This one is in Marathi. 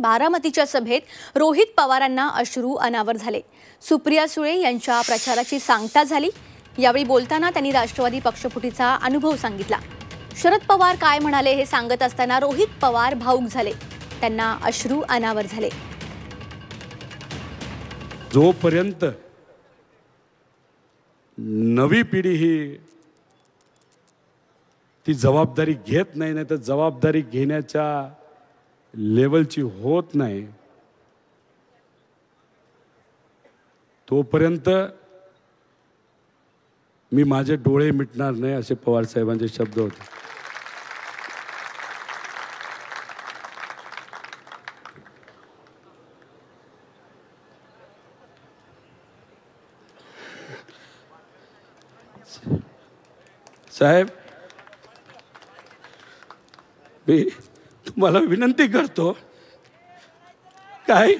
बारामतीच्या सभेत रोहित पवारांना अश्रू अनावर झाले। सुप्रिया सुळे यांच्या प्रचाराची सांगता झाली। यावेळी बोलताना त्यांनी राष्ट्रवादी पक्षफुटीचा अनुभव सांगितला। शरद पवार काय म्हणाले हे सांगत असताना रोहित पवार भावुक झाले। त्यांना अश्रू अनावर झाले। जोपर्यंत नवी पिढी ही ती जबाबदारी घेत नाही, तर जबाबदारी घेण्याच्या लेवलची होत नाही, तोपर्यंत मी माझे डोळे मिटणार नाही, असे पवार साहेबांचे शब्द होते। साहेब, मी तुम्हाला विनंती करतो, काय